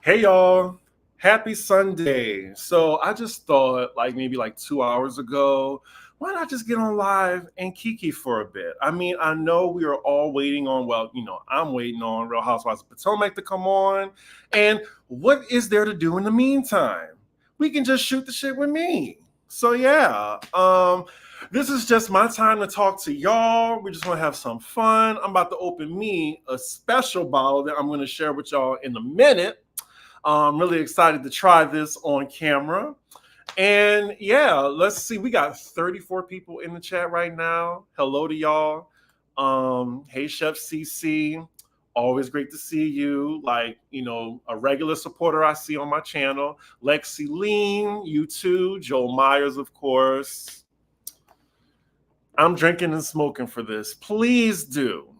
Hey y'all, happy Sunday. So I just thought like maybe like 2 hours ago, why not just get on live and Kiki for a bit? I mean, I know we are all waiting on, I'm waiting on Real Housewives of Potomac to come on. And what is there to do in the meantime? We can just shoot the shit with me. So yeah, this is just my time to talk to y'all. We just want to have some fun. I'm about to open me a special bottle that I'm going to share with y'all in a minute. I'm really excited to try this on camera. And yeah, let's see. We got 34 people in the chat right now. Hello to y'all. Hey, Chef CC. Always great to see you. Like, a regular supporter I see on my channel. Lexi Lean, you too. Joel Myers, of course. I'm drinking and smoking for this. Please do.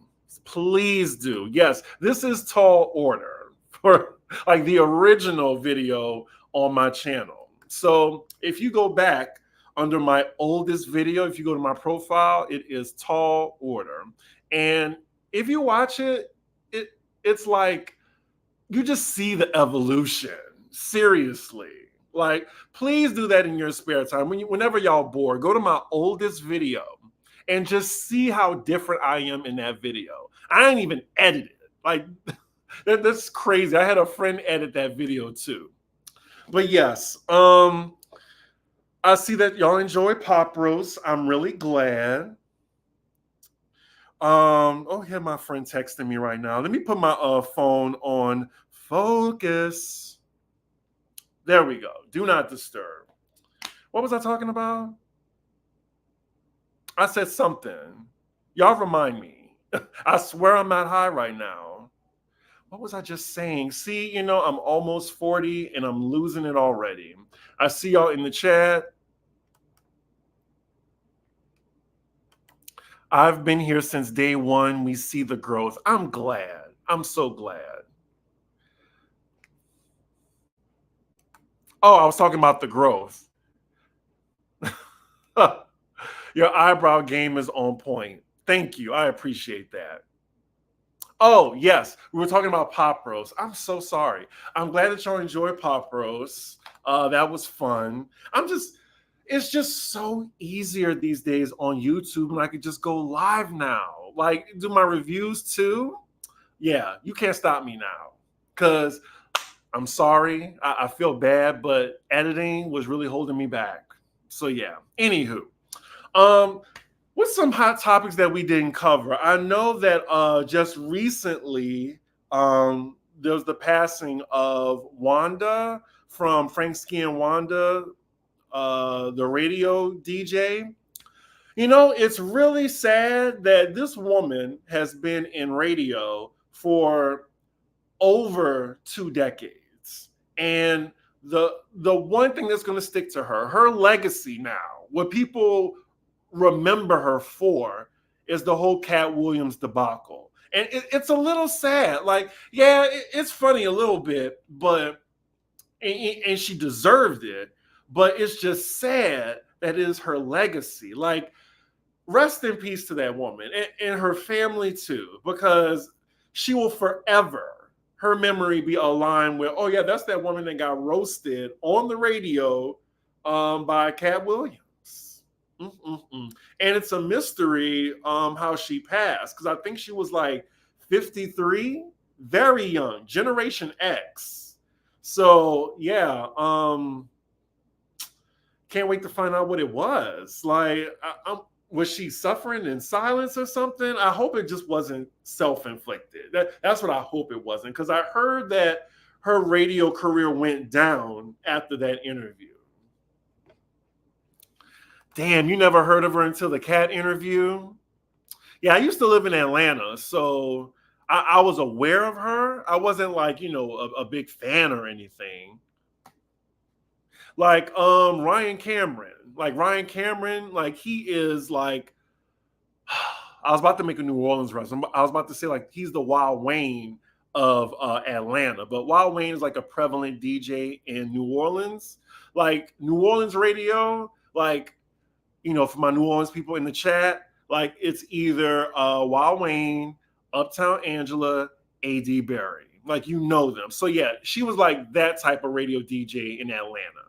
Please do. Yes, this is tall order for like the original video on my channel. So if you go back under my oldest video, if you go to my profile, it is tall order. And if you watch it, it's like you just see the evolution. Seriously. Like, please do that in your spare time. Whenever y'all bored, go to my oldest video and just see how different I am in that video. I ain't even edited. Like, that's crazy. I had a friend edit that video too. But yes, I see that y'all enjoy pop roast. I'm really glad. Oh, yeah, my friend texting me right now. Let me put my phone on focus. There we go. Do not disturb. What was I talking about? I said something. Y'all remind me. I swear I'm not high right now. What was I just saying? See, I'm almost 40 and I'm losing it already. I see y'all in the chat. I've been here since day one. We see the growth. I'm glad. I'm so glad. Oh, I was talking about the growth. Your eyebrow game is on point. Thank you. I appreciate that. Oh, yes. We were talking about pop roast. I'm so sorry. I'm glad that y'all enjoyed pop roast. That was fun. It's just so easier these days on YouTube, and I could just go live now. Like, do my reviews too. Yeah, you can't stop me now. Because I'm sorry. I feel bad, but editing was really holding me back. So yeah. Anywho. What's some hot topics that we didn't cover? I know that just recently there was the passing of Wanda from Frank Ski and Wanda, the radio DJ. It's really sad that this woman has been in radio for over 2 decades. And the one thing that's going to stick to her legacy now, what people remember her for, is the whole Cat Williams debacle. And it's a little sad. Like, yeah, it's funny a little bit, but and she deserved it, but it's just sad that is her legacy. Like, rest in peace to that woman and her family too, because she will forever, her memory be aligned with, oh yeah, that's that woman that got roasted on the radio by Cat Williams. Mm-mm-mm. And it's a mystery how she passed, because I think she was like 53, very young, Generation X. So yeah, can't wait to find out what it was. Like, was she suffering in silence or something? I hope it just wasn't self-inflicted. That's what I hope it wasn't, because I heard that her radio career went down after that interview. Damn, you never heard of her until the Cat interview? Yeah, I used to live in Atlanta, so I was aware of her. I wasn't like, a big fan or anything. Like Ryan Cameron. Like he is like, I was about to make a New Orleans reference. I was about to say like he's the Wild Wayne of Atlanta, but Wild Wayne is like a prevalent DJ in New Orleans. Like New Orleans radio, like, for my New Orleans people in the chat, like it's either Wild Wayne, Uptown Angela, A.D. Berry. Like, you know them. So yeah, she was like that type of radio DJ in Atlanta.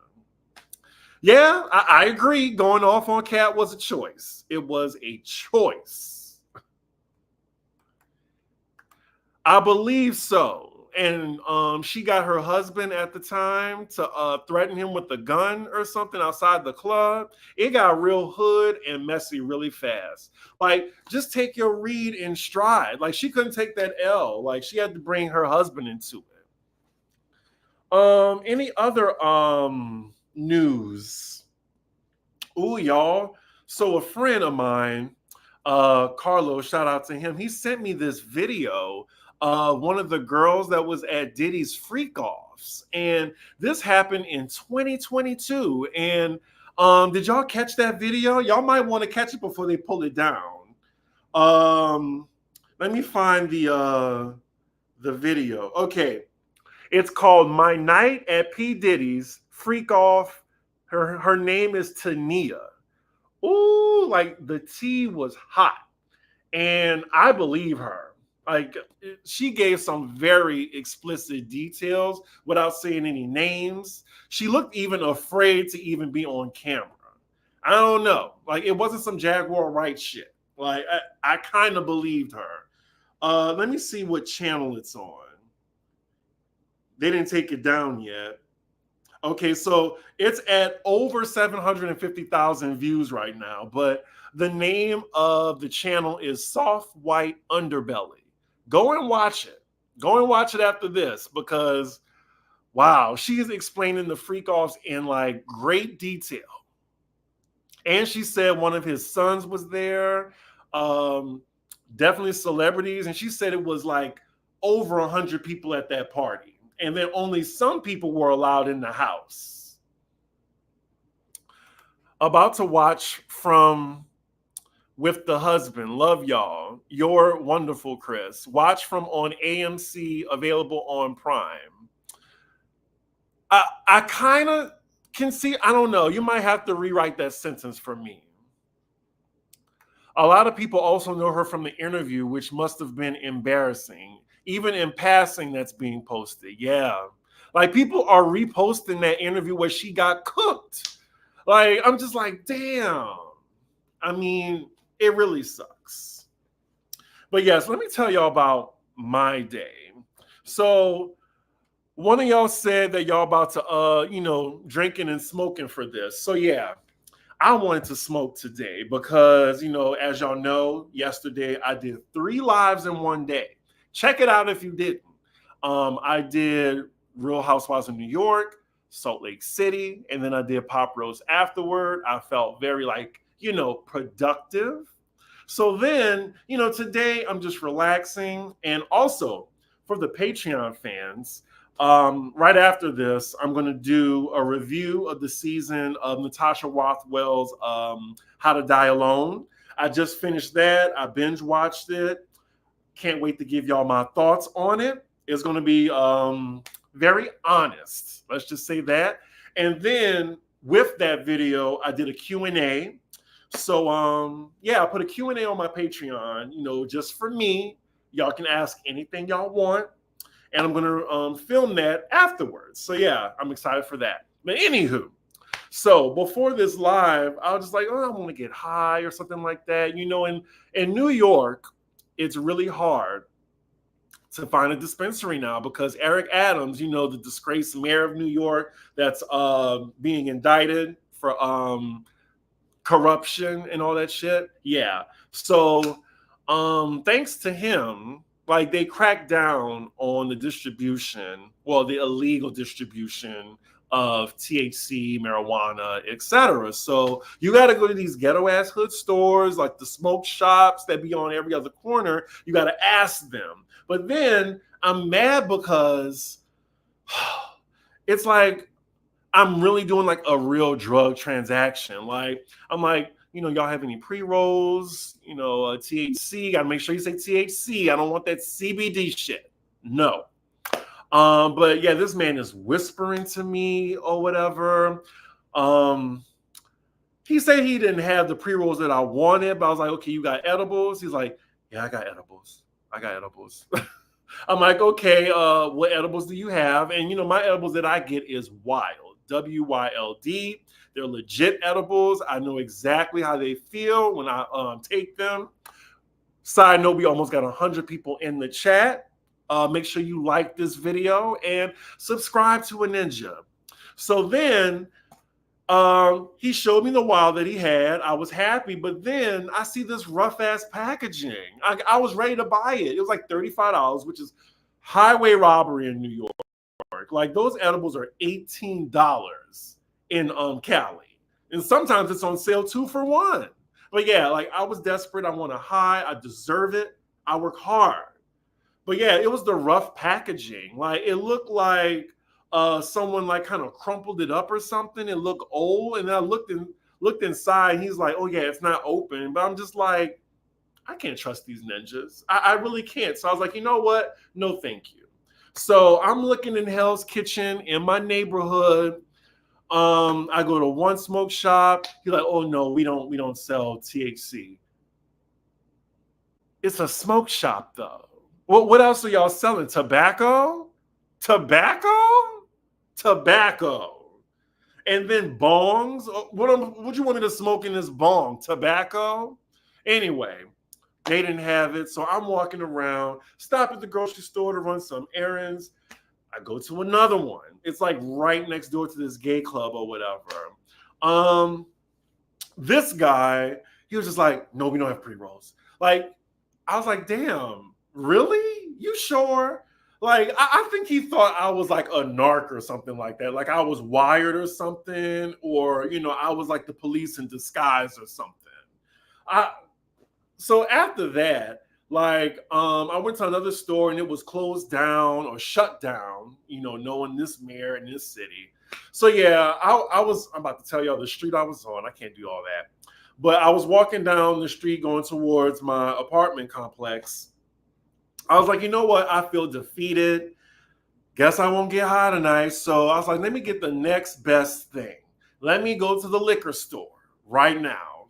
Yeah, I agree. Going off on Cat was a choice. It was a choice. I believe so. And she got her husband at the time to threaten him with a gun or something outside the club. It got real hood and messy really fast. Like, just take your read in stride. Like, she couldn't take that L. Like, she had to bring her husband into it. Any other news? Ooh, y'all. So a friend of mine, Carlos, shout out to him. He sent me this video of one of the girls that was at Diddy's freak offs. And this happened in 2022. And did y'all catch that video? Y'all might want to catch it before they pull it down. Let me find the video. Okay. It's called My Night at P. Diddy's Freak Off. Her name is Tania. Ooh, like the tea was hot. And I believe her. Like, she gave some very explicit details without saying any names. She looked even afraid to even be on camera. I don't know. Like, it wasn't some Jaguar Wright shit. Like, I kind of believed her. Let me see what channel it's on. They didn't take it down yet. Okay, so it's at over 750,000 views right now, but the name of the channel is Soft White Underbelly. Go and watch it. Go and watch it after this because, wow, she is explaining the freak offs in like great detail. And she said one of his sons was there, definitely celebrities, and she said it was like over 100 people at that party. And then only some people were allowed in the house. About to watch from With the Husband. Love y'all. You're wonderful, Chris. Watch from on AMC, available on Prime. I kind of can see, I don't know. You might have to rewrite that sentence for me. A lot of people also know her from the interview, which must have been embarrassing. Even in passing, that's being posted. Yeah. Like, people are reposting that interview where she got cooked. Like, I'm just like, damn. I mean, it really sucks. But yes, let me tell y'all about my day. So one of y'all said that y'all about to, drinking and smoking for this. So yeah, I wanted to smoke today because, as y'all know, yesterday I did 3 lives in one day. Check it out if you didn't. I did Real Housewives of New York, Salt Lake City, and then I did Pop Rose afterward. I felt very productive. So then, today I'm just relaxing. And also for the Patreon fans, right after this, I'm going to do a review of the season of Natasha Rothwell's How to Die Alone. I just finished that. I binge watched it. Can't wait to give y'all my thoughts on it. It's going to be very honest. Let's just say that. And then with that video, I did a Q&A. So, I put a Q&A on my Patreon, just for me. Y'all can ask anything y'all want. And I'm going to film that afterwards. So, yeah, I'm excited for that. But anywho, so before this live, I was just like, I want to get high or something like that. In New York, it's really hard to find a dispensary now because Eric Adams, the disgraced mayor of New York that's being indicted for corruption and all that shit. Yeah. So thanks to him, like, they cracked down on the distribution, the illegal distribution of THC, marijuana, etc. So you got to go to these ghetto ass hood stores, like the smoke shops that be on every other corner. You got to ask them. But then I'm mad because it's like I'm really doing like a real drug transaction. Like, I'm like, y'all have any pre-rolls, THC? Got to make sure you say THC. I don't want that CBD shit. No. But yeah, this man is whispering to me or whatever. He said he didn't have the pre-rolls that I wanted, but I was like, okay, you got edibles? He's like, yeah, I got edibles. I'm like, okay, what edibles do you have? And my edibles that I get is Wild, WYLD. They're legit edibles. I know exactly how they feel when I take them. Side note, we almost got 100 people in the chat. Make sure you like this video and subscribe to a ninja. So then he showed me the Wild that he had. I was happy, but then I see this rough ass packaging. I was ready to buy it. It was like $35, which is highway robbery in New York. Like those edibles are $18 in Cali, and sometimes it's on sale 2 for 1. But yeah, like I was desperate. I want a high. I deserve it. I work hard. But yeah, it was the rough packaging. Like it looked like someone like kind of crumpled it up or something. It looked old, and I looked inside. And he's like, "Oh yeah, it's not open." But I'm just like, I can't trust these ninjas. I really can't. So I was like, you know what? No, thank you. So I'm looking in Hell's Kitchen in my neighborhood. I go to one smoke shop. He's like, "Oh no, we don't sell THC." It's a smoke shop though. What else are y'all selling? Tobacco? Tobacco? Tobacco. And then bongs? What you want me to smoke in this bong? Tobacco? Anyway, they didn't have it. So I'm walking around, stop at the grocery store to run some errands. I go to another one. It's like right next door to this gay club or whatever. This guy, he was just like, "No, we don't have pre-rolls." Like, I was like, damn, really? You sure? Like, I think he thought I was like a narc or something like that. Like I was wired or something, or I was like the police in disguise or something. So after that, like I went to another store and it was closed down or shut down, knowing this mayor in this city. So yeah, I'm about to tell y'all the street I was on. I can't do all that. But I was walking down the street going towards my apartment complex. I was like, you know what? I feel defeated. Guess I won't get high tonight. So I was like, let me get the next best thing. Let me go to the liquor store right now.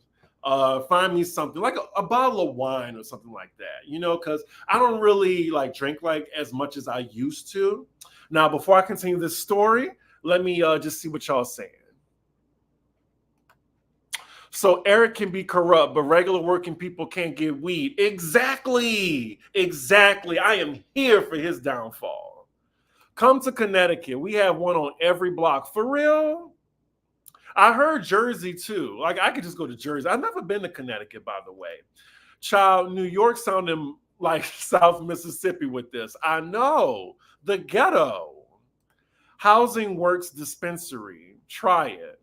Find me something like a bottle of wine or something like that, because I don't really like drink like as much as I used to. Now, before I continue this story, let me just see what y'all saying. So Eric can be corrupt, but regular working people can't get weed. Exactly. I am here for his downfall. Come to Connecticut. We have one on every block. For real? I heard Jersey too. Like I could just go to Jersey. I've never been to Connecticut, by the way. Child, New York sounded like South Mississippi with this. I know. The ghetto. Housing Works Dispensary. Try it.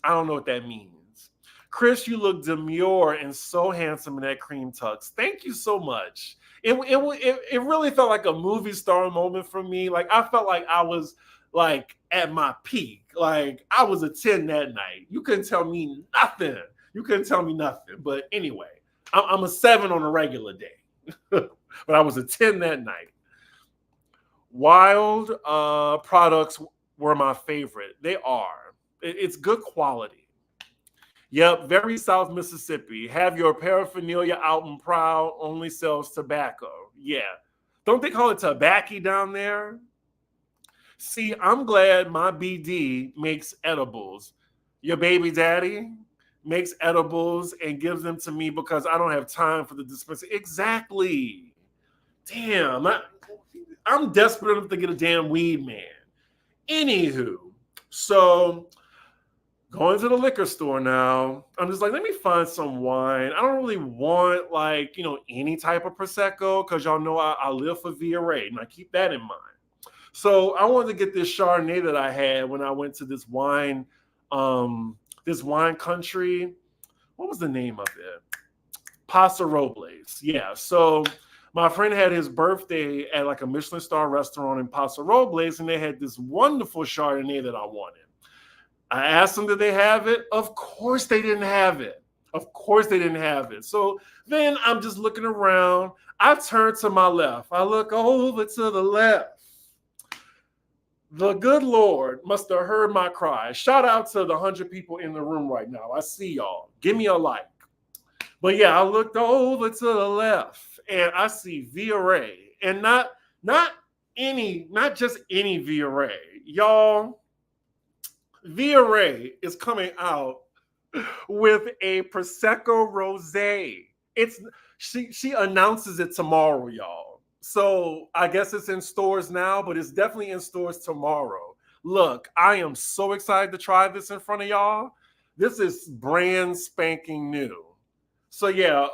I don't know what that means. Chris, you look demure and so handsome in that cream tux. Thank you so much. It really felt like a movie star moment for me. Like I felt like I was like at my peak. Like I was a 10 that night. You couldn't tell me nothing. But anyway, I'm a 7 on a regular day. But I was a 10 that night. Wild products were my favorite. They are. It's good quality. Yep, very South Mississippi. Have your paraphernalia out and proud. Only sells tobacco. Yeah. Don't they call it tobacco down there? See, I'm glad my BD makes edibles. Your baby daddy makes edibles and gives them to me because I don't have time for the dispensary. Exactly. Damn, I'm desperate enough to get a damn weed man. Anywho, so going to the liquor store now, I'm just like, let me find some wine. I don't really want like, any type of prosecco because y'all know I live for VRA and I keep that in mind. So I wanted to get this Chardonnay that I had when I went to this wine country. What was the name of it? Paso Robles. Yeah. So my friend had his birthday at like a Michelin star restaurant in Paso Robles, and they had this wonderful Chardonnay that I wanted. I asked them, did they have it? Of course they didn't have it. So then I'm just looking around. I turn to my left. I look over to the left. The good Lord must have heard my cry. Shout out to the 100 people in the room right now. I see y'all. Give me a like. But yeah, I looked over to the left and I see VRA and not just any Via y'all. Via is coming out with a prosecco rosé. It's she announces it tomorrow, y'all. So I guess it's in stores now, but it's definitely in stores tomorrow. Look, I am so excited to try this in front of y'all. This is brand spanking new. So yeah,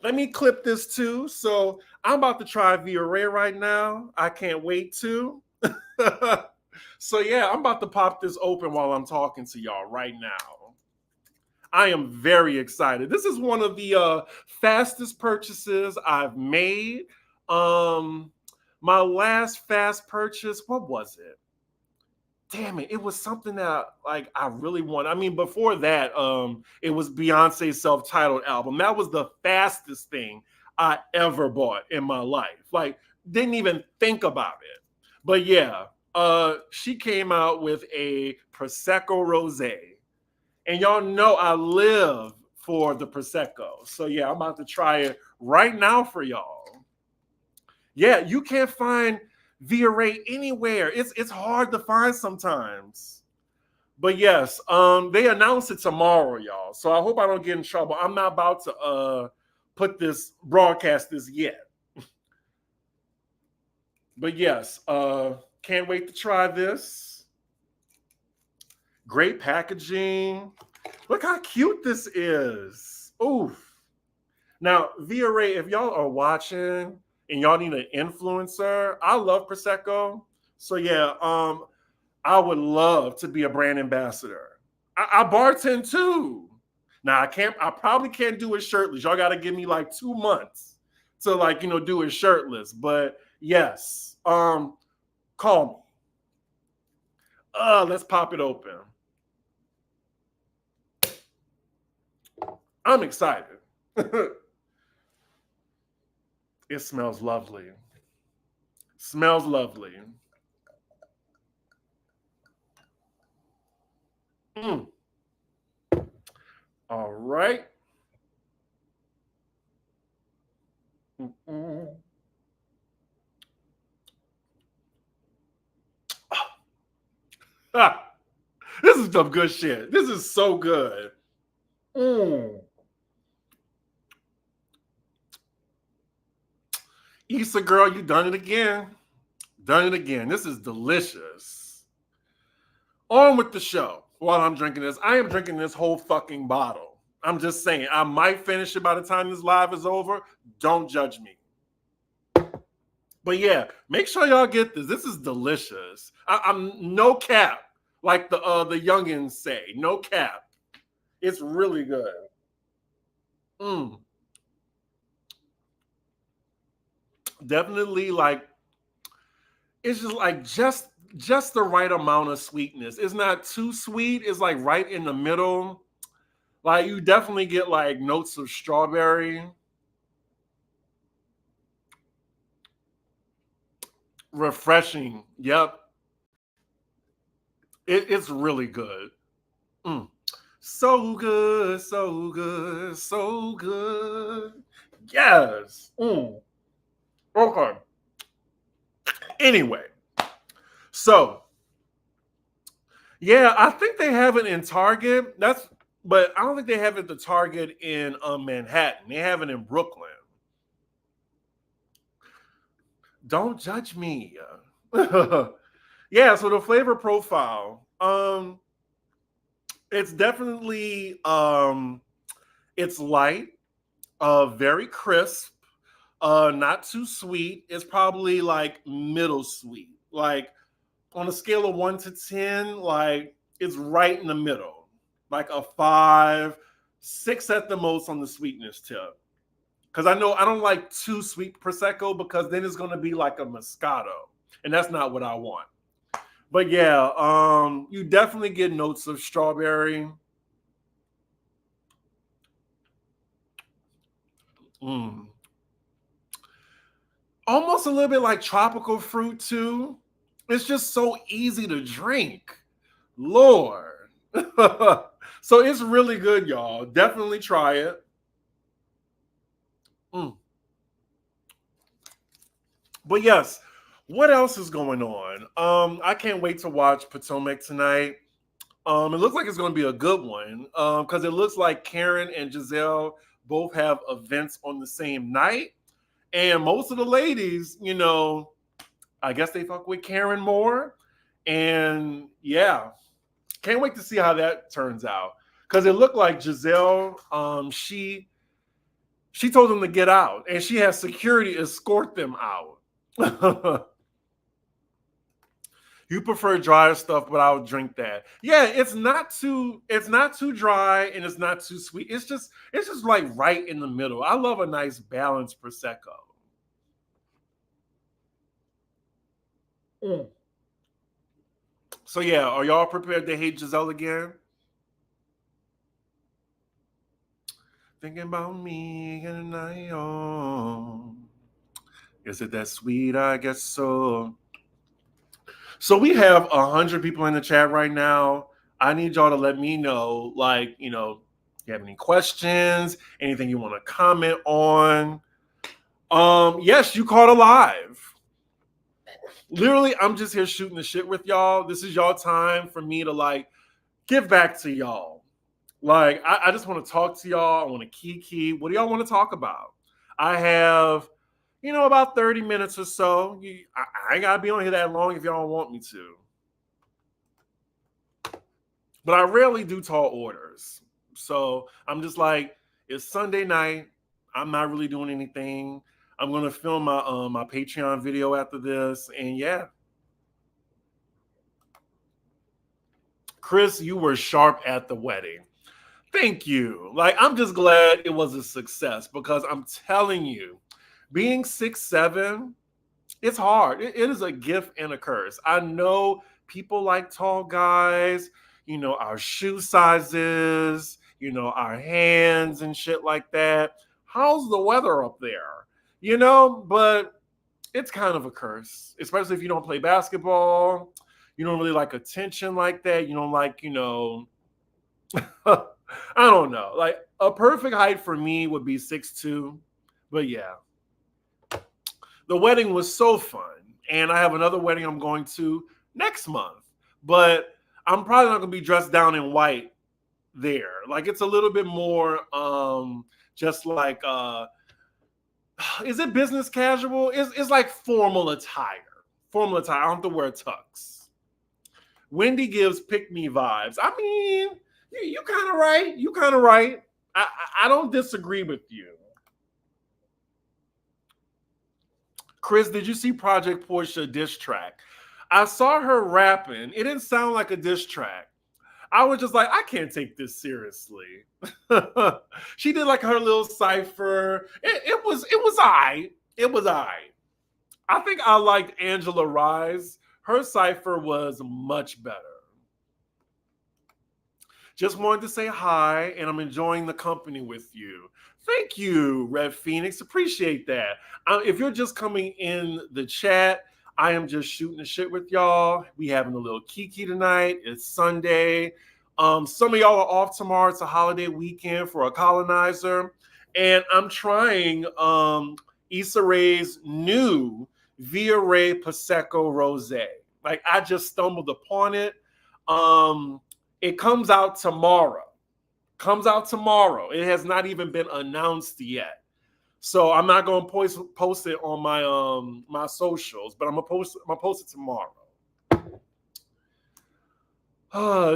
let me clip this too. So I'm about to try Via right now. I can't wait to. So yeah, I'm about to pop this open while I'm talking to y'all right now. I am very excited. This is one of the fastest purchases I've made. My last fast purchase, what was it? Damn it, it was something that like I really want. I mean, before that, it was Beyonce's self-titled album. That was the fastest thing I ever bought in my life. Like, didn't even think about it. But yeah, she came out with a Prosecco Rosé. And y'all know I live for the Prosecco. So yeah, I'm about to try it right now for y'all. Yeah, you can't find Via anywhere. It's hard to find sometimes. But yes, they announced it tomorrow, y'all. So I hope I don't get in trouble. I'm not about to broadcast this yet. But yes, can't wait to try this. Great packaging. Look how cute this is. Oof. Now, Via if y'all are watching and y'all need an influencer, I love Prosecco. So yeah, I would love to be a brand ambassador. I bartend too. Now I probably can't do it shirtless. Y'all gotta give me like 2 months to like, do it shirtless. But yes, call me. Let's pop it open. I'm excited. It smells lovely. Smells lovely. All right. This is some good shit. This is so good. Issa girl, you done it again. Done it again. This is delicious. On with the show. While I'm drinking this, I am drinking this whole fucking bottle. I'm just saying, I might finish it by the time this live is over. Don't judge me. But yeah, make sure y'all get this. This is delicious. I'm no cap, like the youngins say, no cap. It's really good. Definitely, like, it's just like just the right amount of sweetness. It's not too sweet. It's like right in the middle. Like, you definitely get like notes of strawberry. Refreshing. Yep. It's really good. So good, so good, so good. Yes. Okay. Anyway, so yeah, I think they have it in Target. But I don't think they have it at the Target in Manhattan. They have it in Brooklyn. Don't judge me. Yeah, so the flavor profile. It's definitely it's light, very crisp, not too sweet. It's probably like middle sweet. Like on a scale of 1 to 10, like it's right in the middle. Like a 5, 6 at the most on the sweetness tip. Because I know I don't like too sweet Prosecco, because then it's going to be like a Moscato. And that's not what I want. But yeah, you definitely get notes of strawberry. Almost a little bit like tropical fruit too. It's just so easy to drink. Lord. So it's really good, y'all. Definitely try it. But yes, what else is going on? I can't wait to watch Potomac tonight. It looks like it's going to be a good one because it looks like Karen and Giselle both have events on the same night. And most of the ladies, I guess they fuck with Karen more. And yeah, can't wait to see how that turns out. Because it looked like Giselle, she told them to get out, and she has security escort them out. You prefer drier stuff, but I'll drink that. Yeah, it's not too dry and it's not too sweet. It's just like right in the middle. I love a nice balanced prosecco. Mm. So yeah, are y'all prepared to hate Giselle again? Thinking about me and night on. Is it that sweet? I guess so. So we have 100 people in the chat right now. I need y'all to let me know, like, you have any questions, anything you want to comment on. Yes, you caught alive. Literally, I'm just here shooting the shit with y'all. This is y'all time for me to like give back to y'all. Like, I just want to talk to y'all. I want to kiki. What do y'all want to talk about? I have, about 30 minutes or so. I ain't got to be on here that long if y'all don't want me to. But I rarely do tall orders. So I'm just like, it's Sunday night. I'm not really doing anything. I'm gonna film my Patreon video after this, and yeah, Chris, you were sharp at the wedding. Thank you. Like, I'm just glad it was a success because I'm telling you, being 6'7", it's hard. It is a gift and a curse. I know people like tall guys, our shoe sizes, our hands and shit like that. How's the weather up there? But it's kind of a curse, especially if you don't play basketball. You don't really like attention like that. You don't like, I don't know. Like a perfect height for me would be 6'2". But yeah, the wedding was so fun. And I have another wedding I'm going to next month. But I'm probably not going to be dressed down in white there. Like it's a little bit more just like is it business casual? It's like formal attire. Formal attire. I don't have to wear tux. Wendy gives pick me vibes. I mean, you kind of right. You kind of right. I don't disagree with you. Chris, did you see Project Portia diss track? I saw her rapping. It didn't sound like a diss track. I was just like, I can't take this seriously. She did like her little cipher. It was I. It was I think I liked Angela Rise. Her cipher was much better. Just wanted to say hi, and I'm enjoying the company with you. Thank you, Red Phoenix. Appreciate that. If you're just coming in the chat, I am just shooting the shit with y'all. We having a little Kiki tonight. It's Sunday. Some of y'all are off tomorrow. It's a holiday weekend for a colonizer. And I'm trying Issa Rae's new Via Ray Prosecco Rosé. Like I just stumbled upon it. It comes out tomorrow. It has not even been announced yet. So I'm not going to post it on my socials, but I'm gonna post it tomorrow.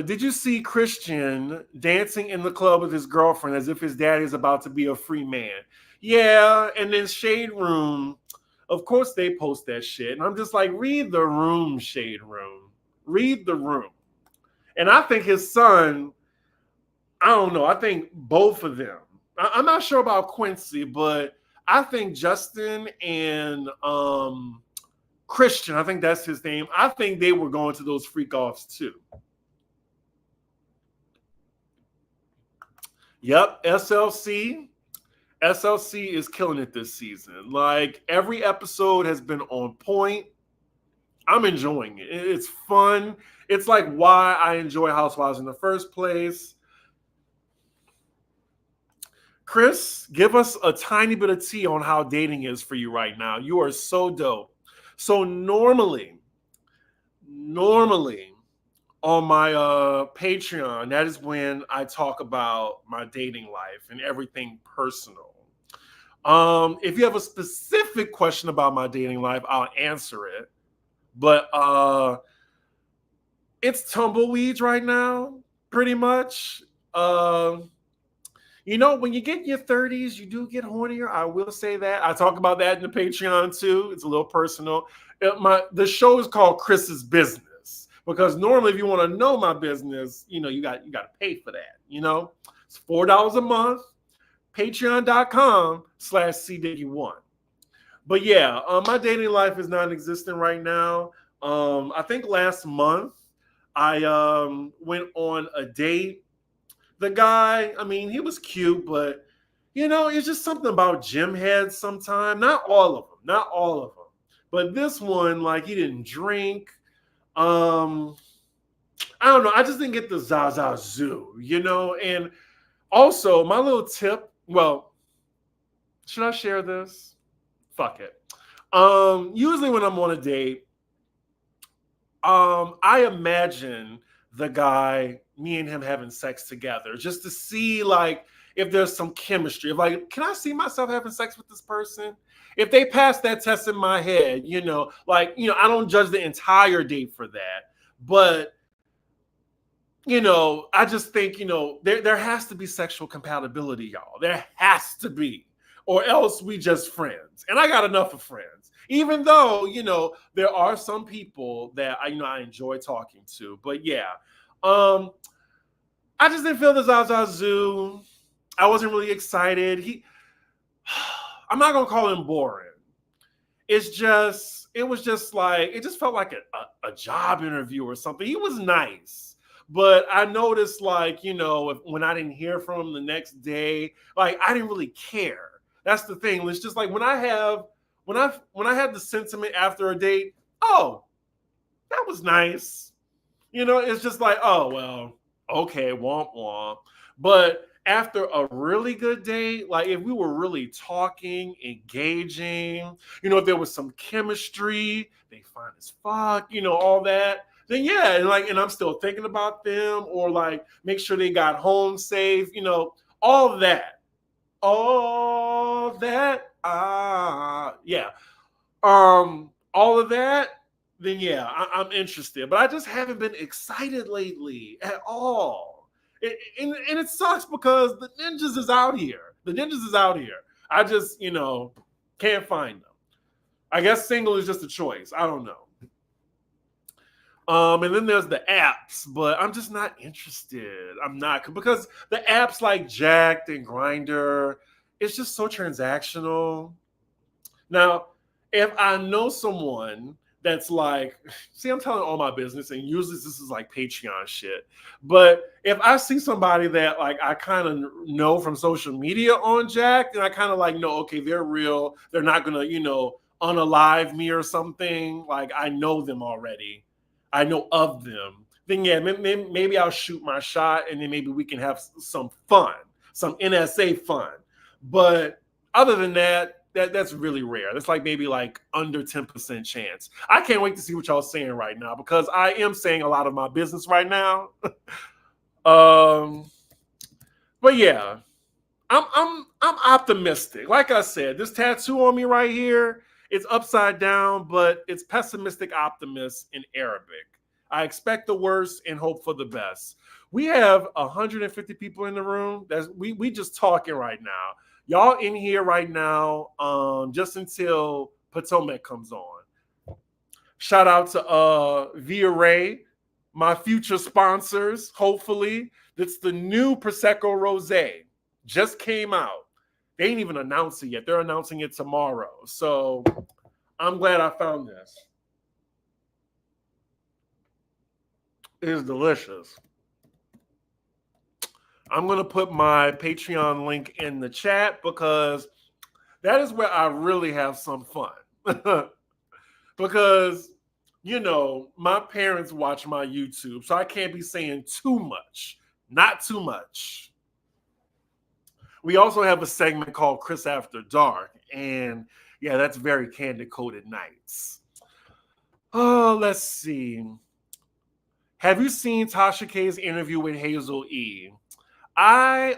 Did you see Christian dancing in the club with his girlfriend as if his daddy is about to be a free man? Yeah, and then Shade Room, of course they post that shit. And I'm just like, read the room, Shade Room. Read the room. And I think his son, I don't know, I think both of them. I'm not sure about Quincy, but I think Justin and Christian, I think that's his name. I think they were going to those freak offs too. Yep, SLC. SLC is killing it this season. Like every episode has been on point. I'm enjoying it. It's fun. It's like why I enjoy Housewives in the first place. Chris, give us a tiny bit of tea on how dating is for you right now. You are so dope. So normally on my Patreon, that is when I talk about my dating life and everything personal. If you have a specific question about my dating life, I'll answer it. But it's tumbleweeds right now, pretty much. Uh, when you get in your 30s, you do get hornier. I will say that. I talk about that in the Patreon too. It's a little personal. The show is called Chris's Business because normally, if you want to know my business, you got to pay for that. It's $4 a month. Patreon.com/CDiggy1. But yeah, my dating life is non-existent right now. I think last month I went on a date. The guy, I mean, he was cute, but it's just something about gym heads sometimes. Not all of them. But this one, like, he didn't drink. I don't know. I just didn't get the Zaza Zoo, And also, my little tip. Well, should I share this? Fuck it. Usually when I'm on a date, I imagine the guy, me and him having sex together, just to see like if there's some chemistry. Like, can I see myself having sex with this person? If they pass that test in my head, I don't judge the entire date for that. But I just think, there has to be sexual compatibility, y'all. There has to be, or else we just friends. And I got enough of friends. Even though, there are some people that I enjoy talking to. But yeah, I just didn't feel the Zaza Zoo. I wasn't really excited. I'm not gonna call him boring. It was just like, it just felt like a job interview or something. He was nice. But I noticed, like, when I didn't hear from him the next day, like, I didn't really care. That's the thing. It's just like when I have the sentiment after a date, oh, that was nice. It's just like, oh, well, okay, womp womp. But after a really good date, like if we were really talking, engaging, if there was some chemistry, they fine as fuck, all that, then yeah, and I'm still thinking about them, or like make sure they got home safe, all that. All that, yeah. All of that, then yeah, I'm interested. But I just haven't been excited lately at all. And it sucks because the ninjas is out here. I just, can't find them. I guess single is just a choice. I don't know. And then there's the apps, but I'm just not interested. I'm not, because the apps like Jacked and Grinder, it's just so transactional. Now, if I know someone that's like, see, I'm telling all my business, and usually this is like Patreon shit. But if I see somebody that like I kind of know from social media on Jack, and I kind of like know, okay, they're real. They're not gonna, unalive me or something. Like I know them already. I know of them. Then yeah, maybe I'll shoot my shot, and then maybe we can have some fun, some NSA fun. But other than that, that's really rare. That's like maybe like under 10% chance. I can't wait to see what y'all saying right now, because I am saying a lot of my business right now. But yeah, I'm optimistic. Like I said, this tattoo on me right here, it's upside down, but it's pessimistic optimist in Arabic. I expect the worst and hope for the best. We have 150 people in the room. We just talking right now. Y'all in here right now, just until Potomac comes on. Shout out to Via Ray, my future sponsors, hopefully. That's the new Prosecco Rosé. Just came out. They ain't even announced it yet. They're announcing it tomorrow. So I'm glad I found this. It is delicious. I'm going to put my Patreon link in the chat, because that is where I really have some fun. Because, my parents watch my YouTube, so I can't be saying too much. Not too much. We also have a segment called Chris After Dark, and yeah, that's very candid coded nights. Oh, let's see. Have you seen Tasha K's interview with Hazel E? My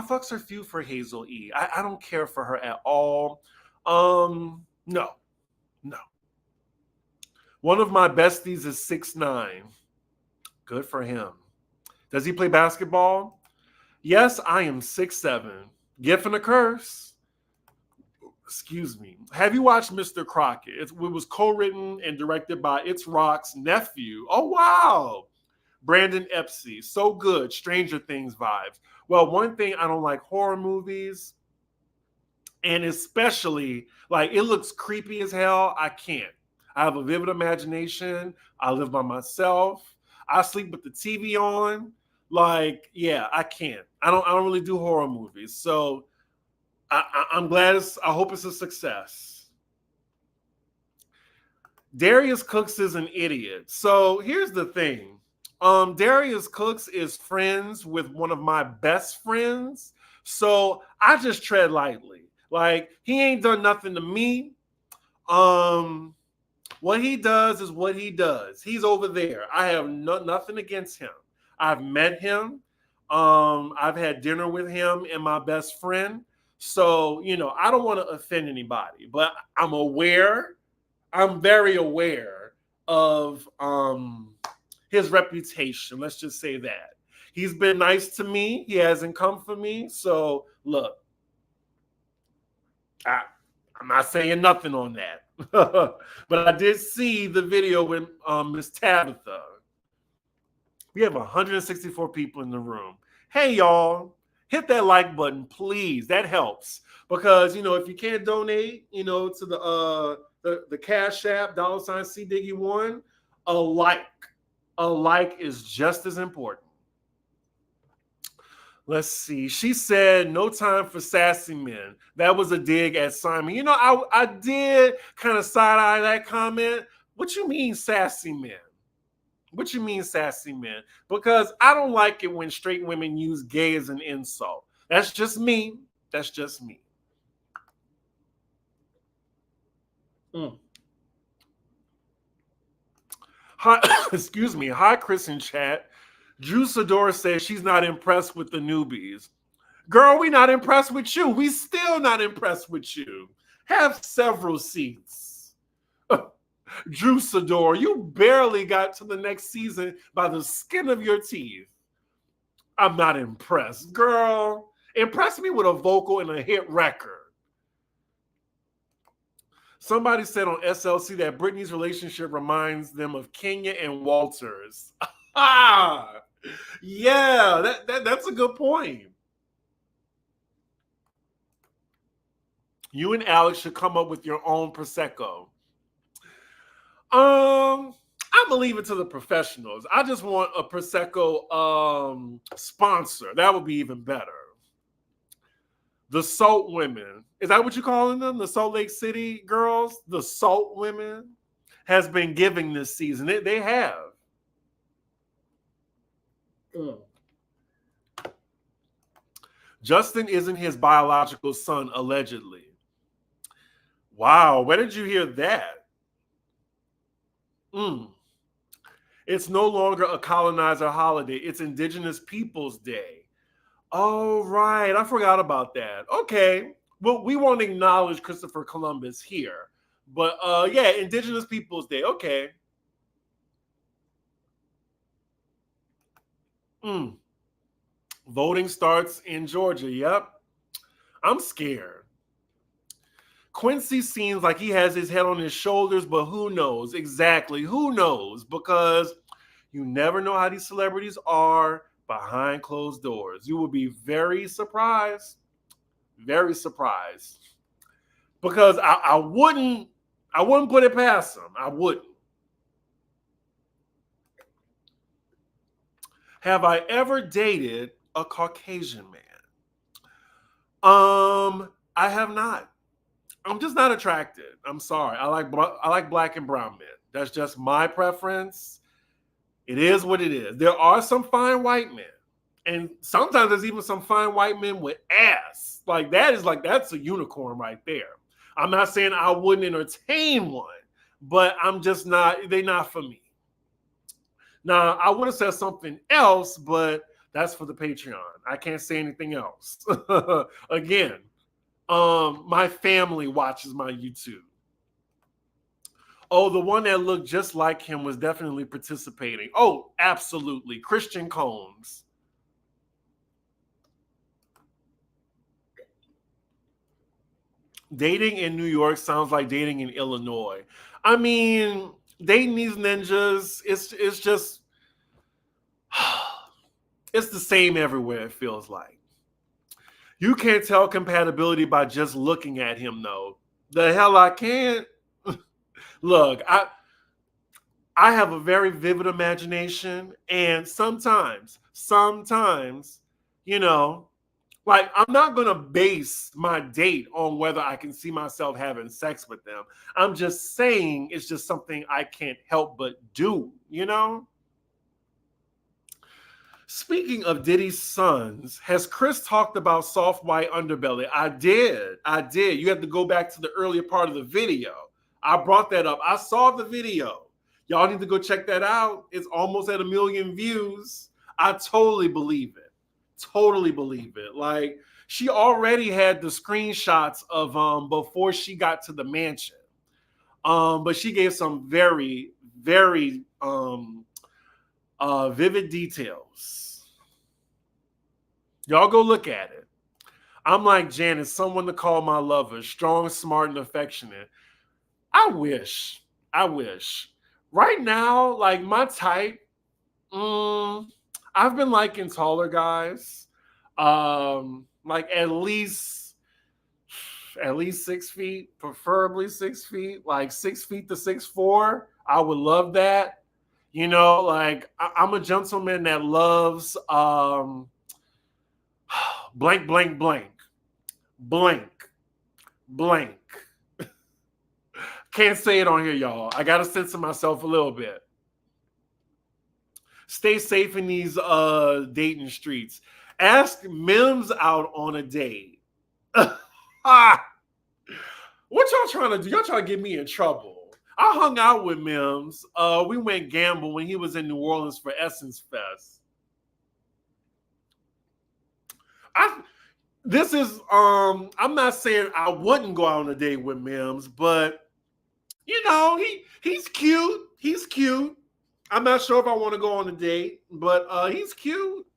fucks are few for Hazel E. I don't care for her at all. No, no. One of my besties is 6'9". Good for him. Does he play basketball? Yes, I am 6'7". Gift and a curse. Excuse me. Have you watched Mr. Crockett? It was co-written and directed by It's Rock's nephew. Oh, wow. Brandon Epsey. So good. Stranger Things vibes. Well, one thing, I don't like horror movies. And especially, like, it looks creepy as hell. I can't. I have a vivid imagination. I live by myself. I sleep with the TV on. Like, yeah, I can't. I don't really do horror movies. So I'm glad I hope it's a success. Darius Cooks is an idiot. So here's the thing. Darius Cooks is friends with one of my best friends. So I just tread lightly. Like, he ain't done nothing to me. What he does is what he does. He's over there. I have nothing against him. I've met him. I've had dinner with him and my best friend. So, I don't want to offend anybody, but I'm very aware of his reputation. Let's just say that. He's been nice to me. He hasn't come for me. So, look, I'm not saying nothing on that. But I did see the video with Miss Tabitha. We have 164 people in the room. Hey, y'all, hit that like button, please. That helps. Because, if you can't donate, to the Cash App, $CDiggy1, a like is just as important. Let's see. She said, no time for sassy men. That was a dig at Simon. I did kind of side-eye that comment. What you mean sassy men? What you mean sassy men? Because I don't like it when straight women use gay as an insult. That's just me. That's just me. Hi, excuse me. Hi, Chris in chat. Drew Sador says she's not impressed with the newbies. Girl, we not impressed with you. We still not impressed with you. Have several seats. Drew Sador, you barely got to the next season by the skin of your teeth. I'm not impressed. Girl, impress me with a vocal and a hit record. Somebody said on SLC that Britney's relationship reminds them of Kenya and Walter's. Yeah, that's a good point. You and Alex should come up with your own prosecco. I'm gonna leave it to the professionals. I just want a prosecco sponsor. That would be even better. The Salt Women. Is that what you're calling them? The Salt Lake City girls? The Salt Women has been giving this season. They have. Justin isn't his biological son, allegedly. Wow, where did you hear that? It's no longer a colonizer holiday. It's Indigenous Peoples Day. Oh, right. I forgot about that. Okay. Well, we won't acknowledge Christopher Columbus here. But yeah, Indigenous Peoples Day. Okay. Voting starts in Georgia. Yep. I'm scared. Quincy seems like he has his head on his shoulders, but who knows? Exactly. Who knows? Because you never know how these celebrities are behind closed doors. You will be very surprised. Very surprised. Because I wouldn't put it past them. I wouldn't. Have I ever dated a Caucasian man? I have not. I'm just not attracted. I'm sorry. I like black and brown men. That's just my preference. It is what it is. There are some fine white men. And sometimes there's even some fine white men with ass. That's a unicorn right there. I'm not saying I wouldn't entertain one, but I'm just not, they're not for me. Now, I would have said something else, but that's for the Patreon. I can't say anything else. Again, my family watches my YouTube. Oh, the one that looked just like him was definitely participating. Oh, absolutely. Christian Combs. Dating in New York sounds like dating in Illinois. I mean, dating these ninjas, it's just it's the same everywhere, it feels like. You can't tell compatibility by just looking at him, though. The hell I can't. Look, I have a very vivid imagination, and sometimes, you know, like I'm not gonna base my date on whether I can see myself having sex with them. I'm just saying it's just something I can't help but do, you know? Speaking of Diddy's sons, has Chris talked about soft white underbelly? I did. You have to go back to the earlier part of the video. I brought that up. I saw the video. Y'all need to go check that out. It's almost at 1 million views. I totally believe it. Totally believe it. Like, she already had the screenshots of before she got to the mansion. But she gave some very, very vivid details. Y'all go look at it. I'm like, Jan, is someone to call my lover, strong, smart, and affectionate. I wish. Right now, like my type, I've been liking taller guys. Like at least 6 feet, preferably 6 feet, like 6 feet to 6'4". I would love that. You know, like I'm a gentleman that loves blank, blank, blank, blank, blank. Can't say it on here, y'all. I gotta censor myself a little bit. Stay safe in these dating streets. Ask Mims out on a date. What y'all trying to do? Y'all trying to get me in trouble. I hung out with Mims. We went gamble when he was in New Orleans for Essence Fest. I'm not saying I wouldn't go out on a date with Mims, but you know, he's cute. He's cute. I'm not sure if I want to go on a date, but he's cute.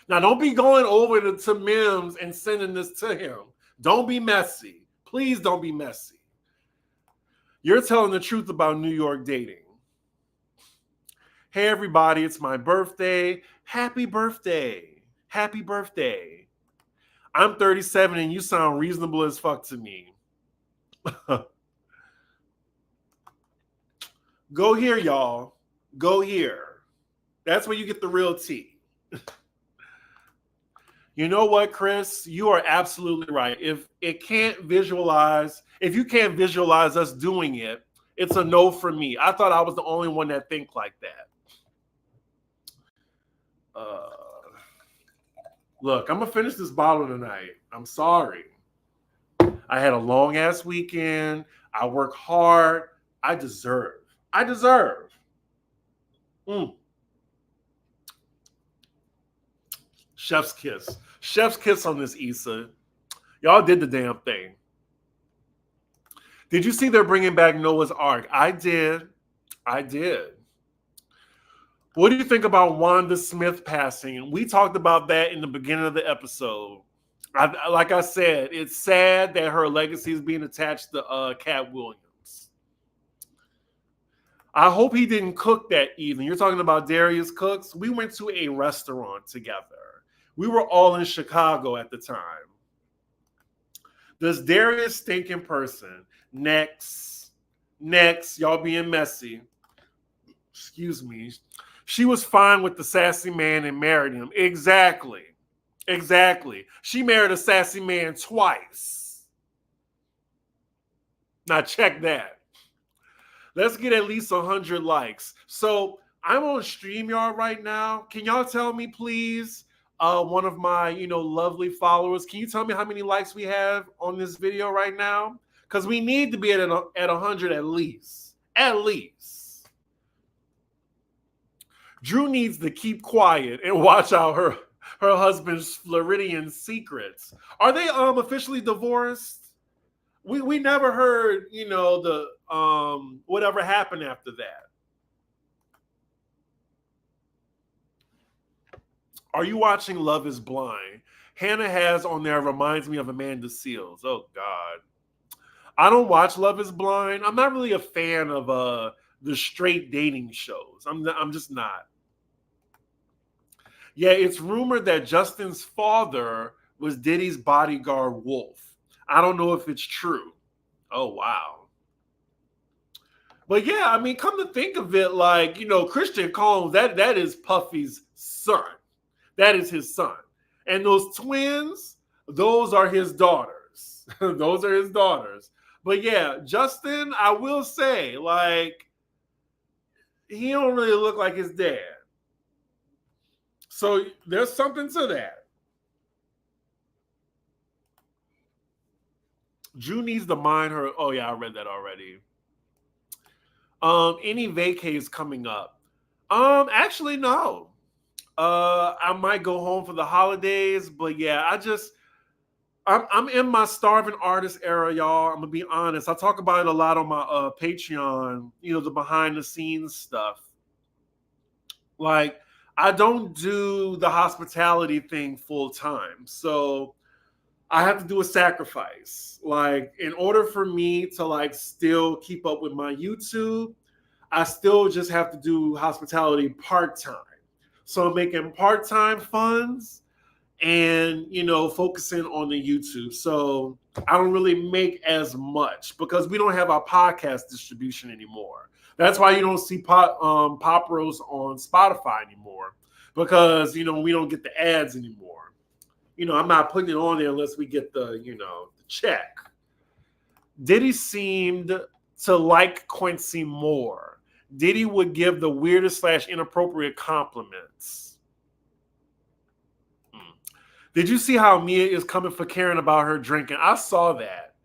Now, don't be going over to Mims and sending this to him. Don't be messy. Please don't be messy. You're telling the truth about New York dating. Hey, everybody, it's my birthday. Happy birthday. Happy birthday. I'm 37 and you sound reasonable as fuck to me. Go here, y'all. Go here. That's where you get the real tea. You know what, Chris? You are absolutely right. If you can't visualize us doing it, it's a no for me. I thought I was the only one that think like that. Look, I'm going to finish this bottle tonight. I'm sorry. I had a long-ass weekend. I work hard. I deserve. Chef's kiss. Chef's kiss on this, Issa. Y'all did the damn thing. Did you see they're bringing back Noah's Ark? I did. What do you think about Wanda Smith passing? We talked about that in the beginning of the episode. Like I said, it's sad that her legacy is being attached to Cat Williams. I hope he didn't cook that evening. You're talking about Darius Cooks? We went to a restaurant together. We were all in Chicago at the time. Does Darius stink in person? Next. Y'all being messy. Excuse me. She was fine with the sassy man and married him. Exactly. She married a sassy man twice. Now check that. Let's get at least 100 likes. So I'm on StreamYard right now. Can y'all tell me, please, one of my, lovely followers, can you tell me how many likes we have on this video right now? because we need to be at 100 at least. At least. Drew needs to keep quiet and watch out her husband's Floridian secrets. Are they officially divorced? We never heard, the whatever happened after that. Are you watching Love is Blind? Hannah has on there reminds me of Amanda Seales. Oh God. I don't watch Love is Blind. I'm not really a fan of the straight dating shows. I'm just not. Yeah, it's rumored that Justin's father was Diddy's bodyguard Wolf. I don't know if it's true. Oh, wow. But yeah, I mean, come to think of it, like, Christian Combs, that is Puffy's son. That is his son. And those twins, those are his daughters. Those are his daughters. But yeah, Justin, I will say, like, he don't really look like his dad. So there's something to that. Drew needs to mind her. Oh yeah, I read that already. Any vacays coming up? Actually, no. I might go home for the holidays, but yeah, I'm in my starving artist era, y'all. I'm gonna be honest. I talk about it a lot on my Patreon, the behind the scenes stuff. Like, I don't do the hospitality thing full time. So I have to do a sacrifice. Like, in order for me to like still keep up with my YouTube, I still just have to do hospitality part-time. So I'm making part-time funds and, focusing on the YouTube. So I don't really make as much because we don't have our podcast distribution anymore. That's why you don't see Pop Roast on Spotify anymore, because, we don't get the ads anymore. I'm not putting it on there unless we get the check. Diddy seemed to like Quincy more. Diddy would give the weirdest / inappropriate compliments. Did you see how Mia is coming for Karen about her drinking? I saw that.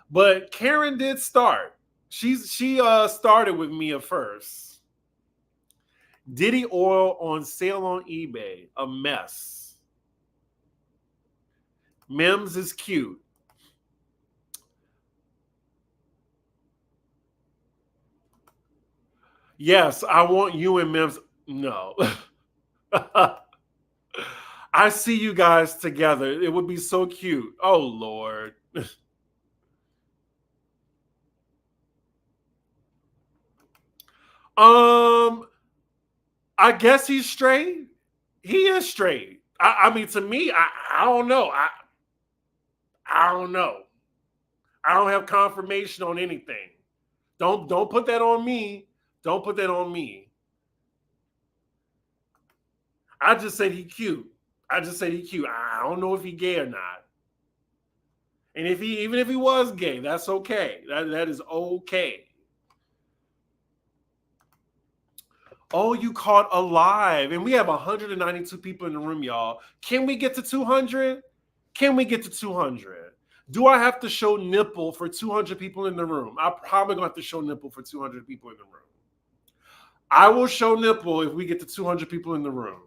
But Karen did start. She started with Mia first. Diddy oil on sale on eBay. A mess. Mims is cute. Yes, I want you and Mims. No. I see you guys together. It would be so cute. Oh, Lord. I guess he's straight. He is straight. I mean, to me, I don't know. I don't know. I don't have confirmation on anything. Don't put that on me. Don't put that on me. I just said he cute. I don't know if he gay or not. And even if he was gay, that's okay. That is okay. Oh, you caught alive. And we have 192 people in the room, y'all. Can we get to 200? Can we get to 200? Do I have to show nipple for 200 people in the room? I'm probably going to have to show nipple for 200 people in the room. I will show nipple if we get to 200 people in the room.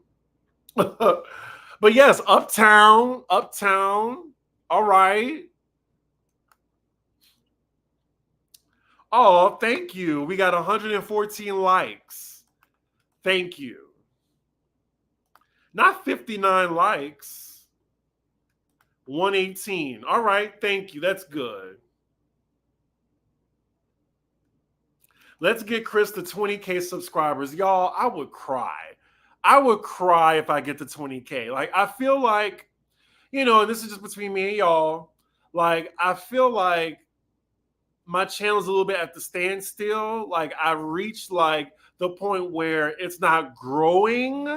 But yes, Uptown. All right. Oh, thank you. We got 114 likes. Thank you. Not 59 likes. 118. All right. Thank you. That's good. Let's get Chris to 20K subscribers. Y'all, I would cry. I would cry if I get to 20K. Like, I feel like, and this is just between me and y'all, like, I feel like my channel's a little bit at the standstill. Like, I've reached, like, the point where it's not growing,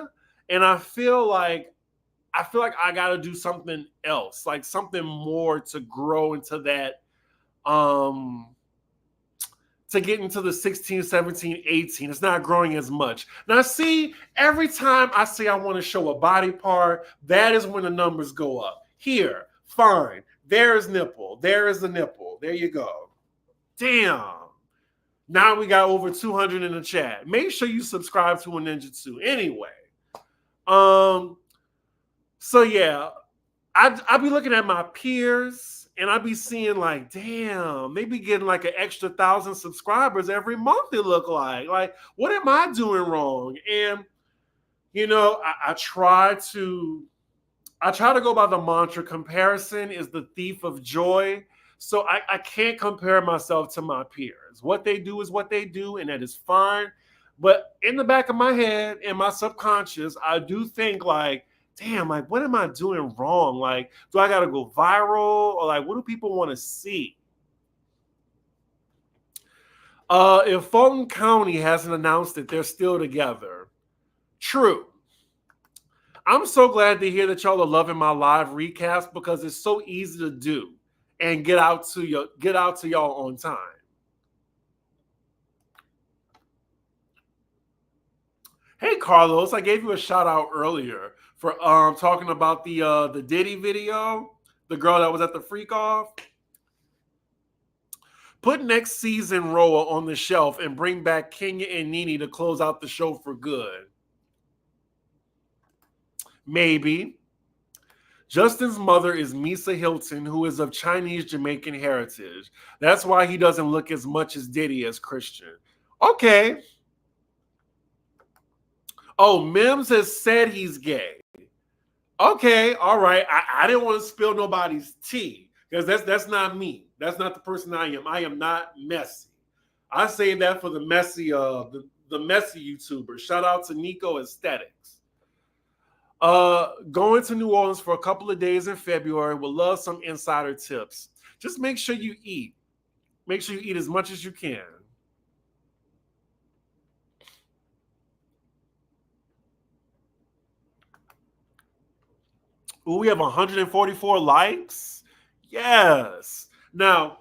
and I feel like I got to do something else, like something more to grow into that, to get into the 16, 17, 18. It's not growing as much. Now, see, every time I say I want to show a body part, that is when the numbers go up. Here, fine. There's nipple. There is the nipple. There you go. Damn. Now we got over 200 in the chat. Make sure you subscribe to a ninjutsu. Anyway. So yeah, I be looking at my peers and I be seeing like, damn, they be getting like an extra 1,000 subscribers every month. It look like what am I doing wrong? And you know, I try to go by the mantra: comparison is the thief of joy. So I can't compare myself to my peers. What they do is what they do, and that is fine. But in the back of my head, in my subconscious, I do think like, damn, like, what am I doing wrong? Like, do I got to go viral? Or like, what do people want to see? If Fulton County hasn't announced that they're still together, true. I'm so glad to hear that y'all are loving my live recast because it's so easy to do and get out to y'all on time. Hey Carlos, I gave you a shout out earlier for talking about the Diddy video, the girl that was at the freak off. Put next season Roa on the shelf and bring back Kenya and Nene to close out the show for good. Maybe. Justin's mother is Misa Hilton, who is of Chinese Jamaican heritage. That's why he doesn't look as much as Diddy as Christian. Okay. Oh, Mims has said he's gay. Okay, all right. I didn't want to spill nobody's tea because that's not me. That's not the person I am. I am not messy. I say that for the messy YouTubers. Shout out to Nico Aesthetics. Going to New Orleans for a couple of days in February. Would love some insider tips. Just make sure you eat. Make sure you eat as much as you can. Ooh, we have 144 likes. Yes. Now,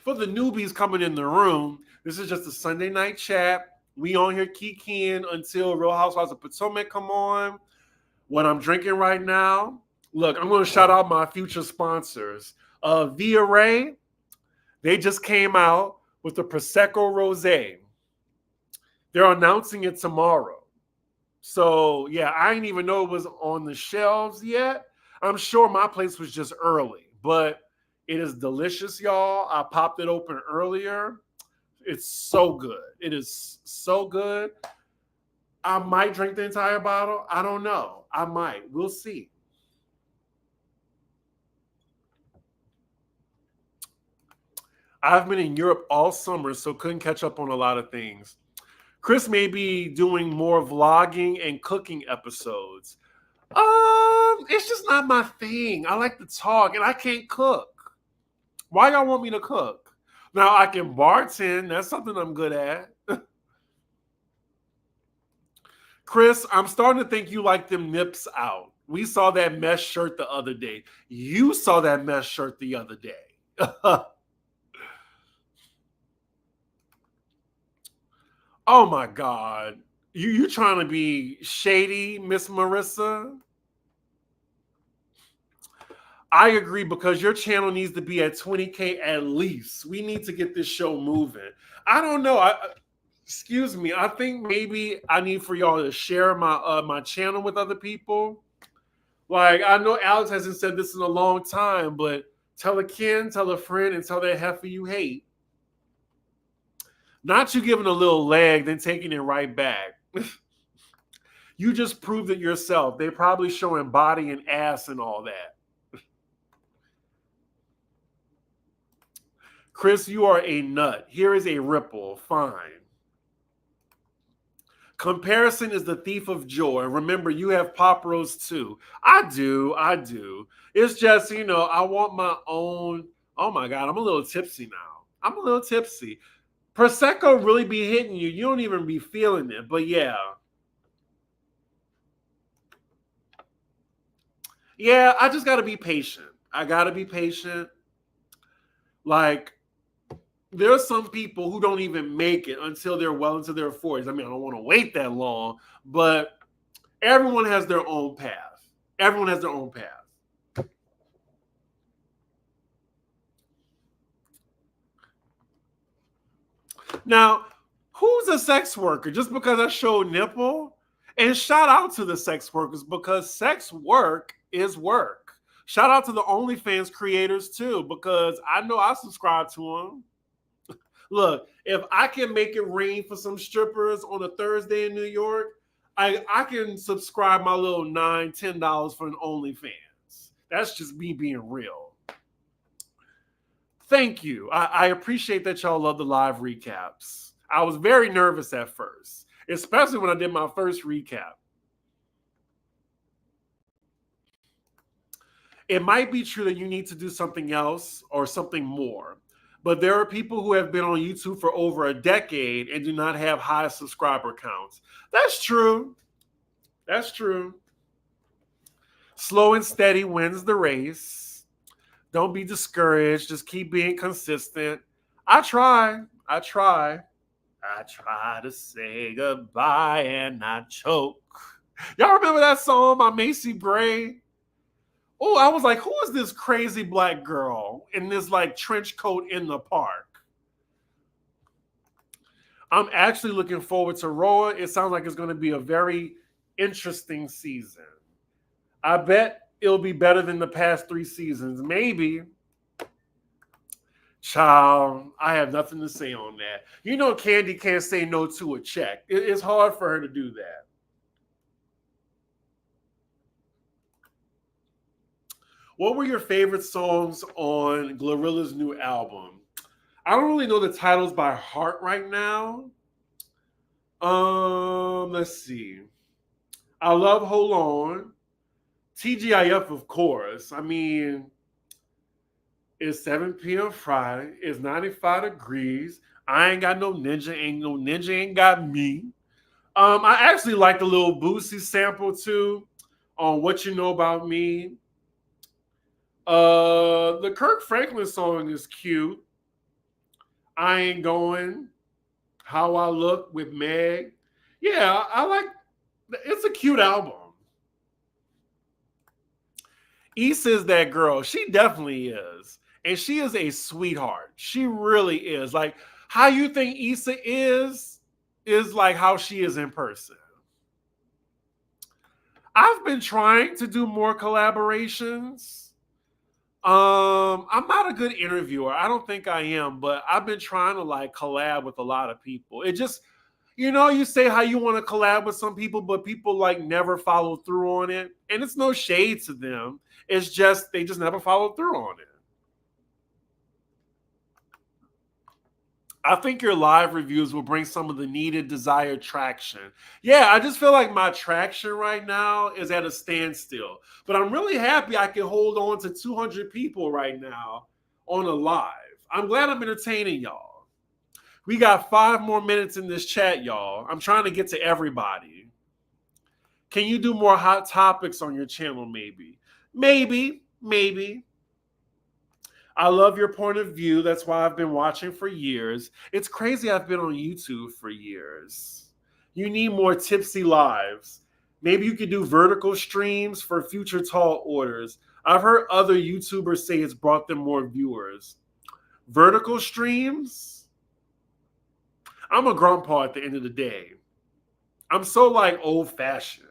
for the newbies coming in the room, this is just a Sunday night chat. We on here kikiing until Real Housewives of Potomac come on. What I'm drinking right now, look, I'm going to shout out my future sponsors. Via Ray, they just came out with the Prosecco Rosé. They're announcing it tomorrow. So, yeah, I didn't even know it was on the shelves yet. I'm sure my place was just early, but it is delicious, y'all. I popped it open earlier. It's so good. It is so good. I might drink the entire bottle. I don't know. I might. We'll see. I've been in Europe all summer, so couldn't catch up on a lot of things. Chris may be doing more vlogging and cooking episodes. It's just not my thing. I like to talk, and I can't cook. Why y'all want me to cook? Now, I can bartend. That's something I'm good at. Chris, I'm starting to think you like them nips out. We saw that mesh shirt the other day. You saw that mesh shirt the other day. Oh my God. You trying to be shady, Miss Marissa? I agree because your channel needs to be at 20K at least. We need to get this show moving. I don't know. Excuse me. I think maybe I need for y'all to share my channel with other people. Like, I know Alex hasn't said this in a long time, but tell a kin, tell a friend, and tell that heifer you hate. Not you giving a little leg, then taking it right back. You just proved it yourself. They're probably showing body and ass and all that. Chris, you are a nut. Here is a ripple. Fine. Comparison is the thief of joy. Remember, you have pop roast too. I do. It's just, I want my own. Oh my God, I'm a little tipsy now. I'm a little tipsy. Prosecco really be hitting you. You don't even be feeling it. But yeah. Yeah, I just got to be patient. I got to be patient. Like, there are some people who don't even make it until they're well into their 40s. I mean, I don't want to wait that long, but everyone has their own path. Everyone has their own path. Now, who's a sex worker? Just because I showed nipple? And shout out to the sex workers because sex work is work. Shout out to the OnlyFans creators too because I know I subscribe to them. Look, if I can make it rain for some strippers on a Thursday in New York, I can subscribe my little $9, $10 for an OnlyFans. That's just me being real. Thank you. I appreciate that y'all love the live recaps. I was very nervous at first, especially when I did my first recap. It might be true that you need to do something else or something more. But there are people who have been on YouTube for over a decade and do not have high subscriber counts. That's true. That's true. Slow and steady wins the race. Don't be discouraged. Just keep being consistent. I try. I try. I try to say goodbye and not choke. Y'all remember that song by Macy Bray? Oh, I was like, who is this crazy black girl in this like trench coat in the park? I'm actually looking forward to Roa. It sounds like it's going to be a very interesting season. I bet it'll be better than the past 3 seasons. Maybe. Child, I have nothing to say on that. You know, Candy can't say no to a check. It's hard for her to do that. What were your favorite songs on Glorilla's new album? I don't really know the titles by heart right now. Let's see. I love Hold On. TGIF, of course. I mean, it's 7 p.m. Friday. It's 95 degrees. I ain't got no ninja. Ain't got me. I actually like the little Boosie sample too on What You Know About Me. The Kirk Franklin song is cute. I Ain't Going. How I Look with Meg. Yeah, I like. It's a cute album. Issa is that girl. She definitely is. And she is a sweetheart. She really is. Like, how you think Issa is like how she is in person. I've been trying to do more collaborations. I'm not a good interviewer. I don't think I am, but I've been trying to like collab with a lot of people. It just, you say how you want to collab with some people, but people like never follow through on it. And it's no shade to them. It's just they just never follow through on it. I think your live reviews will bring some of the needed desired traction. Yeah, I just feel like my traction right now is at a standstill. But I'm really happy I can hold on to 200 people right now on a live. I'm glad I'm entertaining y'all. We got 5 more minutes in this chat, y'all. I'm trying to get to everybody. Can you do more hot topics on your channel, maybe? Maybe. I love your point of view. That's why I've been watching for years. It's crazy I've been on YouTube for years. You need more tipsy lives. Maybe you could do vertical streams for future tall orders. I've heard other YouTubers say it's brought them more viewers. Vertical streams? I'm a grandpa at the end of the day. I'm so like old fashioned.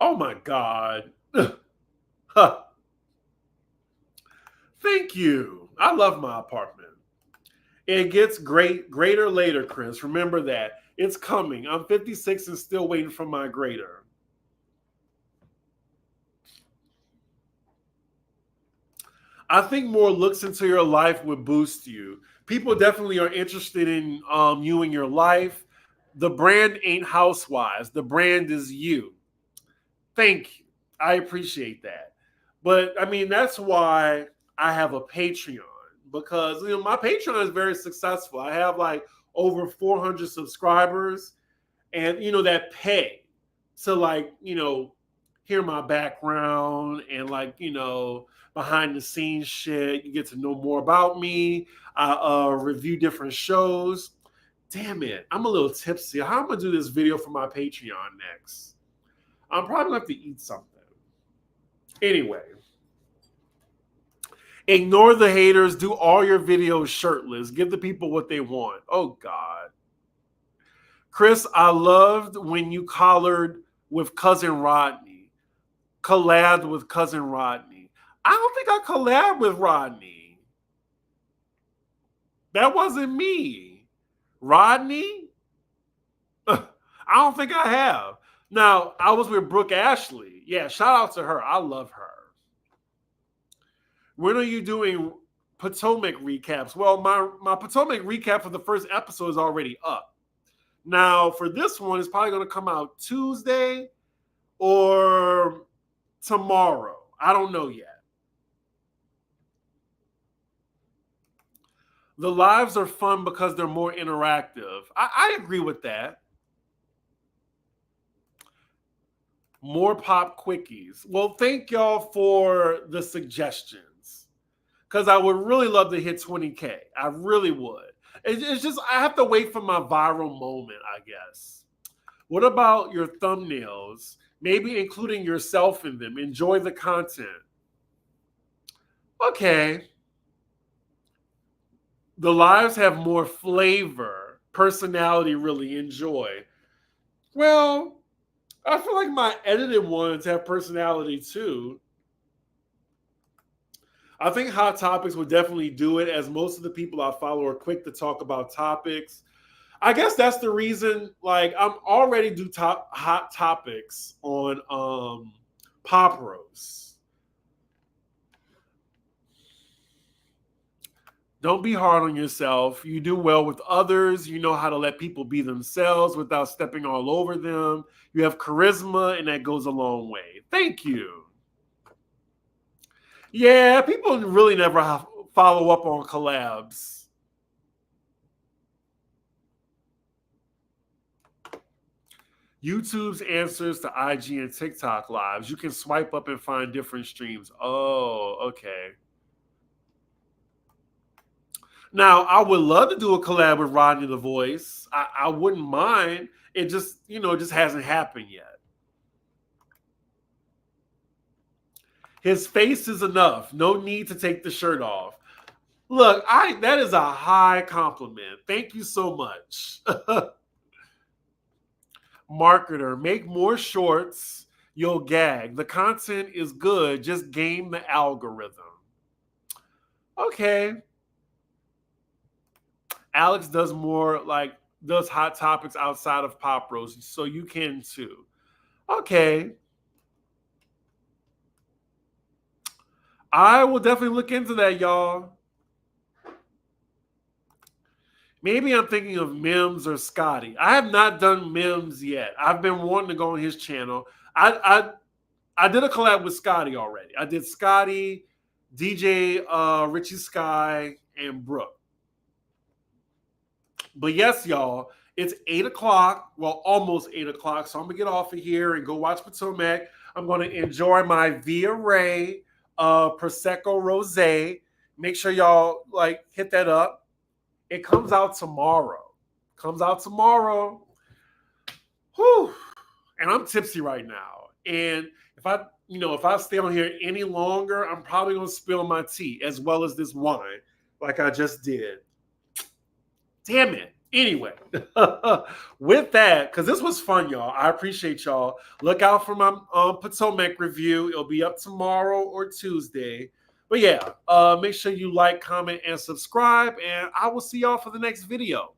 Oh my God. Huh. Thank you. I love my apartment. It gets greater later, Chris. Remember that. It's coming. I'm 56 and still waiting for my greater. I think more looks into your life would boost you. People definitely are interested in you and your life. The brand ain't Housewives. The brand is you. Thank you. I appreciate that. But I mean, that's why I have a Patreon because my Patreon is very successful. I have like over 400 subscribers and that pay to like, hear my background and like, behind the scenes shit. You get to know more about me. I review different shows. Damn it. I'm a little tipsy. How am I gonna do this video for my Patreon next? I'm probably gonna have to eat something. Anyway, Ignore the haters. Do all your videos shirtless. Give the people what they want. Oh, God. Chris, I loved when you collared with Cousin Rodney. Collabed with Cousin Rodney. I don't think I collabed with Rodney. That wasn't me. Rodney? I don't think I have. Now, I was with Brooke Ashley. Yeah, shout out to her. I love her. When are you doing Potomac recaps? Well, my Potomac recap for the first episode is already up. Now, for this one, it's probably going to come out Tuesday or tomorrow. I don't know yet. The lives are fun because they're more interactive. I agree with that. More pop quickies. Well, thank y'all for the suggestions because I would really love to hit 20K. I really would. It's just I have to wait for my viral moment, I guess. What about your thumbnails? Maybe including yourself in them. Enjoy the content. Okay. The lives have more flavor, personality, really enjoy. Well, I feel like my edited ones have personality too. I think Hot Topics would definitely do it, as most of the people I follow are quick to talk about topics. I guess that's the reason, like, I'm already do Hot Topics on Pop Roast. Don't be hard on yourself. You do well with others. You know how to let people be themselves without stepping all over them. You have charisma, and that goes a long way. Thank you. Yeah, people really never follow up on collabs. YouTube's answers to IG and TikTok lives. You can swipe up and find different streams. Oh, okay. Now, I would love to do a collab with Rodney the Voice. I wouldn't mind. It just, it just hasn't happened yet. His face is enough. No need to take the shirt off. Look, that is a high compliment. Thank you so much. Marketer, make more shorts. You'll gag. The content is good. Just game the algorithm. Okay. Alex does does Hot Topics outside of Pop Roast, so you can too. Okay. I will definitely look into that, y'all. Maybe I'm thinking of Mims or Scotty. I have not done Mims yet. I've been wanting to go on his channel. I did a collab with Scotty already. I did Scotty, DJ Richie Sky, and Brooke. But yes, y'all, it's 8 o'clock. Well, almost 8 o'clock. So I'm going to get off of here and go watch Potomac. I'm going to enjoy my Via Ray Prosecco Rosé. Make sure y'all hit that up. It comes out tomorrow. Whew. And I'm tipsy right now. And if I stay on here any longer, I'm probably going to spill my tea as well as this wine like I just did. Damn it. Anyway, with that, because this was fun, y'all. I appreciate y'all. Look out for my Potomac review. It'll be up tomorrow or Tuesday. But yeah, make sure you like, comment, and subscribe. And I will see y'all for the next video.